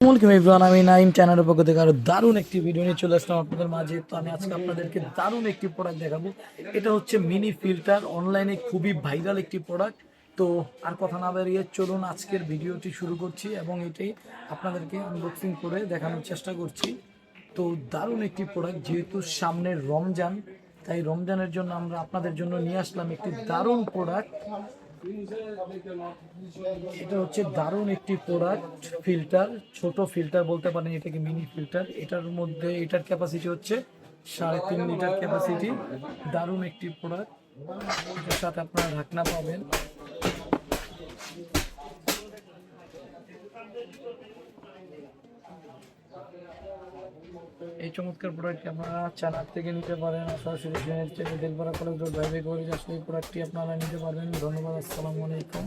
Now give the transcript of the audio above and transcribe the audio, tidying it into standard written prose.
আসসালামু আলাইকুম এভরিওয়ান, আমি নাইম চ্যানেলের পক্ষ থেকে আরো দারুণ একটি ভিডিও নিয়ে চলে আসলাম আপনাদের মাঝে। তো আমি আজকে আপনাদেরকে দারুণ একটি প্রোডাক্ট দেখাবো। এটা হচ্ছে মিনি ফিল্টার, অনলাইনে খুবই ভাইরাল একটি প্রোডাক্ট। তো আর কথা না বেরিয়ে চলুন আজকের ভিডিওটি শুরু করছি এবং এটাই আপনাদেরকে আনবক্সিং করে দেখানোর চেষ্টা করছি। তো দারুণ একটি প্রোডাক্ট, যেহেতু সামনে রমজান, তাই রমজানের জন্য আমরা আপনাদের জন্য নিয়ে আসলাম একটি দারুণ প্রোডাক্ট। এটা হচ্ছে দারুণ একটি প্রোডাক্ট, ফিল্টার, ছোট ফিল্টার বলতে পারেন এটাকে, মিনি ফিল্টার। এটার মধ্যে এটার ক্যাপাসিটি হচ্ছে 3.5 লিটার ক্যাপাসিটি। দারুণ একটি প্রোডাক্ট, এটার সাথে আপনারা ঢাকনা পাবেন। এই চমৎকার প্রোডাক্টটি আপনারা চায়না থেকে নিতে পারেন। সরাসরি দেখবার কলেজ রোড ভাইবে করে আসলে এই প্রোডাক্টটি আপনারা নিতে পারবেন। ধন্যবাদ, আসসালামু আলাইকুম।